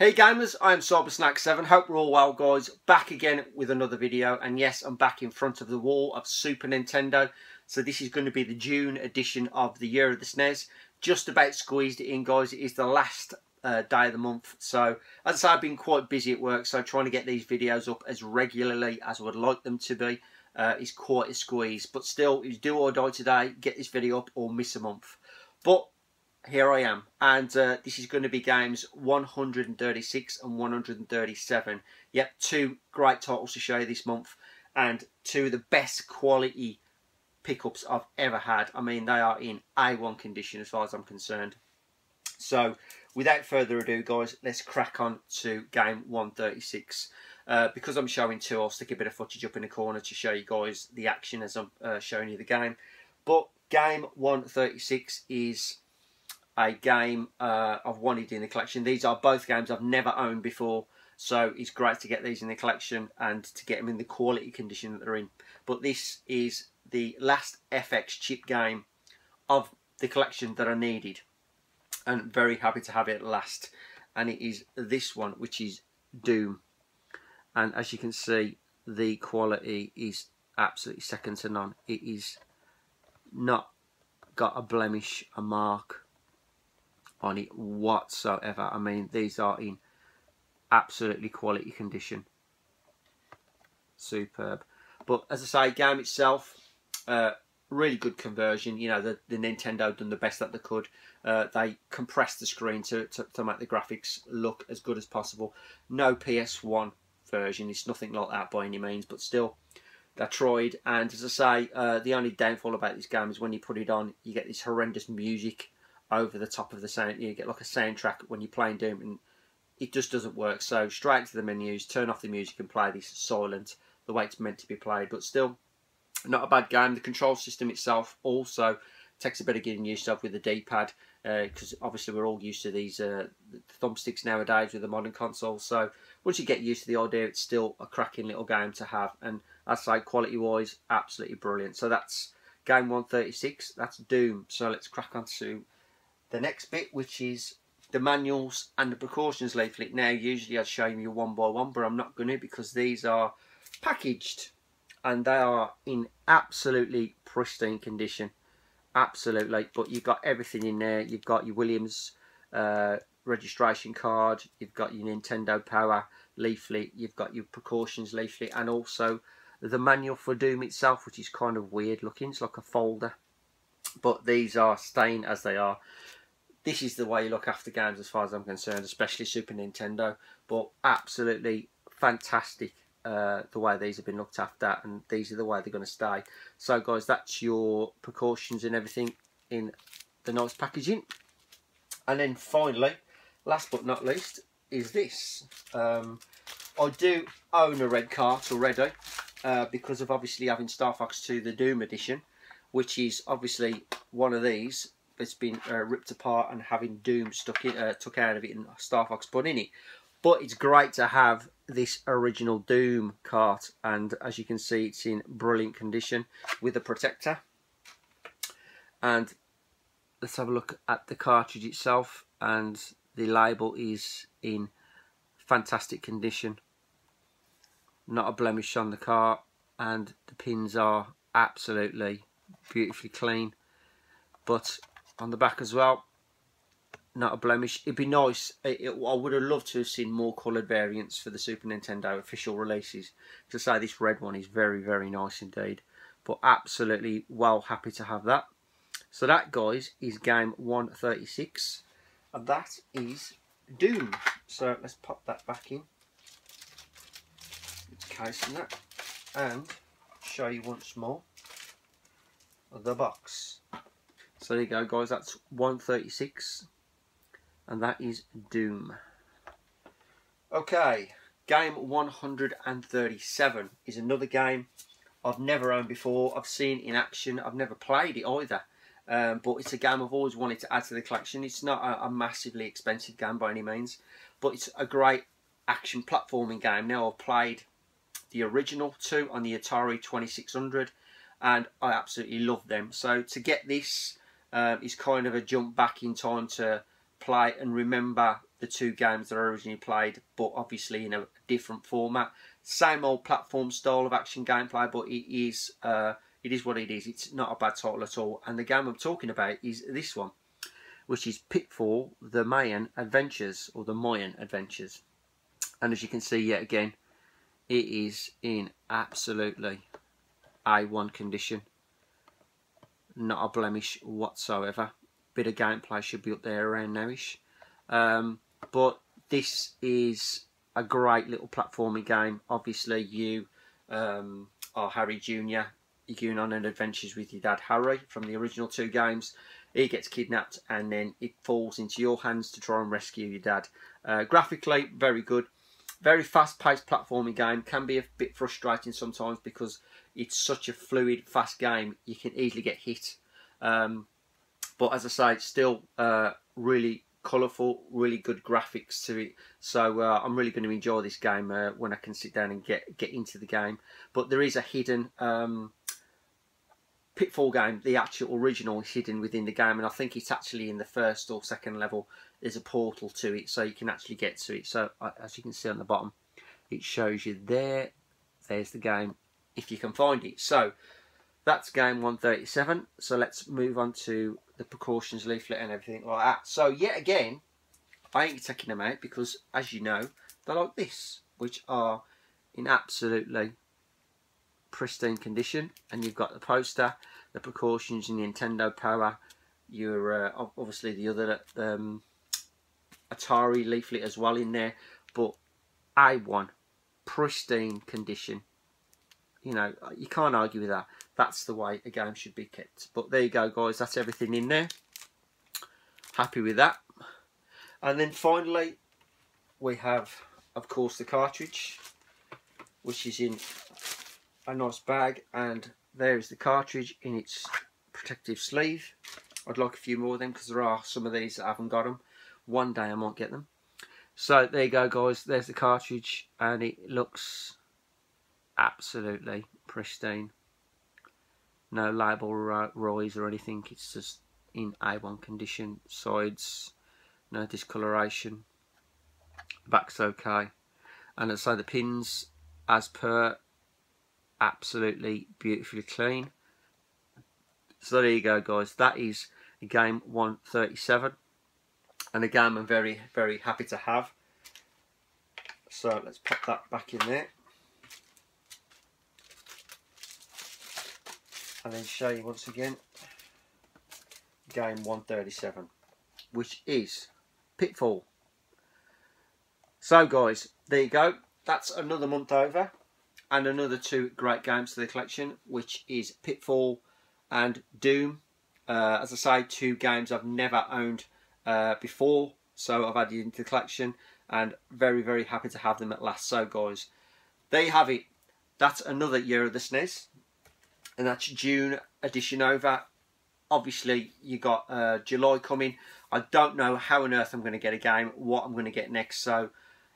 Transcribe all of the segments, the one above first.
Hey gamers, I am Cybersnack7. Hope we're all well, guys. Back again with another video, and yes, I'm back in front of the wall of Super Nintendo. So this is going to be the June edition of the Year of the SNES. Just about squeezed it in, guys. It is the last day of the month. So as I say, I've been quite busy at work, so trying to get these videos up as regularly as I would like them to be is quite a squeeze. But still, it's do or die today. Get this video up or miss a month. But here I am, and this is going to be games 136 and 137. Yep, two great titles to show you this month, and two of the best quality pickups I've ever had. I mean, they are in A1 condition as far as I'm concerned. So, without further ado, guys, let's crack on to game 136. Because I'm showing two, I'll stick a bit of footage up in the corner to show you guys the action as I'm showing you the game. But game 136 is a game I've wanted in the collection. These are both games I've never owned before, so it's great to get these in the collection and to get them in the quality condition that they're in. But this is the last FX chip game of the collection that I needed, and very happy to have it at last. And it is this one, which is Doom. And as you can see, the quality is absolutely second to none. It is not got a blemish, a mark on it whatsoever. I mean, these are in absolutely quality condition. Superb. But as I say, game itself, really good conversion. You know, the Nintendo done the best that they could. They compressed the screen to make the graphics look as good as possible. No PS1 version, it's nothing like that by any means, but still they tried. And as I say, the only downfall about this game is when you put it on, you get this horrendous music over the top of the sound. You get like a soundtrack when you're playing Doom, and it just doesn't work. So straight to the menus, turn off the music and play this silent, the way it's meant to be played. But still, not a bad game. The control system itself also takes a bit of getting used to with the D-pad, because obviously we're all used to these thumbsticks nowadays with the modern consoles. So once you get used to the idea, it's still a cracking little game to have. And I say, quality wise, absolutely brilliant. So that's game 136. That's Doom. So let's crack on to the next bit, which is the manuals and the precautions leaflet. Now, usually I'd show you one by one, but I'm not going to, because these are packaged and they are in absolutely pristine condition. Absolutely. But you've got everything in there. You've got your Williams registration card, you've got your Nintendo Power leaflet, you've got your precautions leaflet, and also the manual for Doom itself, which is kind of weird looking. It's like a folder, but these are staying as they are. This is the way you look after games as far as I'm concerned, especially Super Nintendo. But absolutely fantastic the way these have been looked after, and these are the way they're going to stay. So guys, that's your precautions and everything in the nice packaging. And then finally, last but not least, is this. I do own a red cart already, because of obviously having Star Fox 2 the Doom edition, which is obviously one of these. It's been ripped apart and having Doom took out of it and Star Fox put in it. But it's great to have this original Doom cart, and as you can see, it's in brilliant condition with a protector. And let's have a look at the cartridge itself, and the label is in fantastic condition. Not a blemish on the cart, and the pins are absolutely beautifully clean. But on the back as well, not a blemish. It'd be nice, I would have loved to have seen more coloured variants for the Super Nintendo official releases. To say, this red one is very, very nice indeed. But absolutely well happy to have that. So that, guys, is game 136, and that is Doom. So let's pop that back in its case and that, and show you once more the box. So there you go, guys, that's 136, and that is Doom. Okay, game 137 is another game I've never owned before. I've seen in action, I've never played it either, but it's a game I've always wanted to add to the collection. It's not a massively expensive game by any means, but it's a great action platforming game. Now, I've played the original two on the Atari 2600, and I absolutely love them. So to get this is kind of a jump back in time to play and remember the two games that I originally played, but obviously in a different format. Same old platform style of action gameplay, but it is what it is. It's not a bad title at all. And the game I'm talking about is this one, which is Pitfall, the Mayan Adventures, or the Mayan Adventures. And as you can see yet again, it is in absolutely A1 condition. Not a blemish whatsoever. Bit of gameplay should be up there around nowish. But this is a great little platforming game. Obviously you are Harry Jr. You're going on an adventures with your dad Harry from the original two games. He gets kidnapped and then it falls into your hands to try and rescue your dad. Graphically, very good. Very fast-paced platforming game. Can be a bit frustrating sometimes because it's such a fluid, fast game. You can easily get hit. But as I say, it's still really colourful, really good graphics to it. So I'm really going to enjoy this game when I can sit down and get into the game. But there is a hidden Pitfall game. The actual original is hidden within the game, and I think it's actually in the first or second level. There's a portal to it, so you can actually get to it. So as you can see on the bottom, it shows you there. There's the game, if you can find it. So that's game 137. So let's move on to the precautions leaflet and everything like that. So yet again, I ain't taking them out because, as you know, they're like this, which are in absolutely pristine condition. And you've got the poster, the precautions, and Nintendo Power. Your obviously the other Atari leaflet as well in there, but A1 pristine condition. You know, you can't argue with that. That's the way a game should be kept. But there you go, guys. That's everything in there. Happy with that. And then finally, we have, of course, the cartridge, which is in a nice bag. And there is the cartridge in its protective sleeve. I'd like a few more of them because there are some of these that I haven't got them. One day I might get them. So there you go, guys. There's the cartridge, and it looks absolutely pristine. No label rise or anything. It's just in A1 condition. Sides, no discoloration. Back's okay. And so the pins, as per, absolutely beautifully clean. So there you go, guys. That is game 137. And a game I'm very, very happy to have. So let's pop that back in there. And then show you once again game 137, which is Pitfall. So guys, there you go. That's another month over, and another two great games to the collection, which is Pitfall and Doom. As I say, two games I've never owned before, so I've added into the collection, and very, very happy to have them at last. So guys, there you have it. That's another year of the SNES. And that's June edition over. Obviously, you got July coming. I don't know how on earth I'm going to get a game, what I'm going to get next. So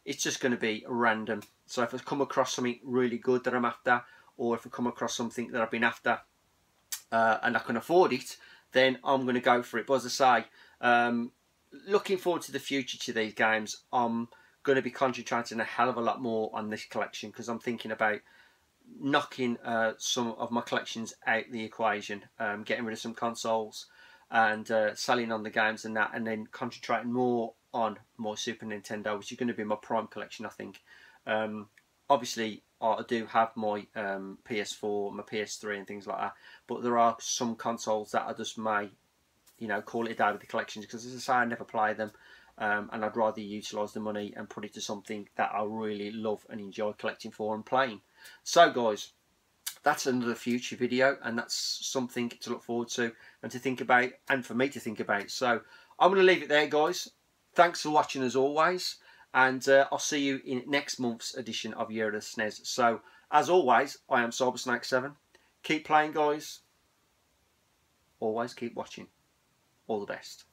it's just going to be random. So if I come across something really good that I'm after, or if I come across something that I've been after and I can afford it, then I'm going to go for it. But as I say, looking forward to the future to these games. I'm going to be concentrating a hell of a lot more on this collection because I'm thinking about knocking some of my collections out the equation, getting rid of some consoles and selling on the games and that, and then concentrating more on my Super Nintendo, which is going to be my prime collection, I think. Obviously I do have my PS4, my PS3 and things like that, but there are some consoles that I just may, you know, call it a day with the collections, because as I say, I never play them, and I'd rather utilise the money and put it to something that I really love and enjoy collecting for and playing. So guys, that's another future video, and that's something to look forward to and to think about, and for me to think about. So I'm going to leave it there, guys. Thanks for watching as always, and I'll see you in next month's edition of Year of the SNES. So as always, I am CyberSnake7. Keep playing, guys. Always keep watching. All the best.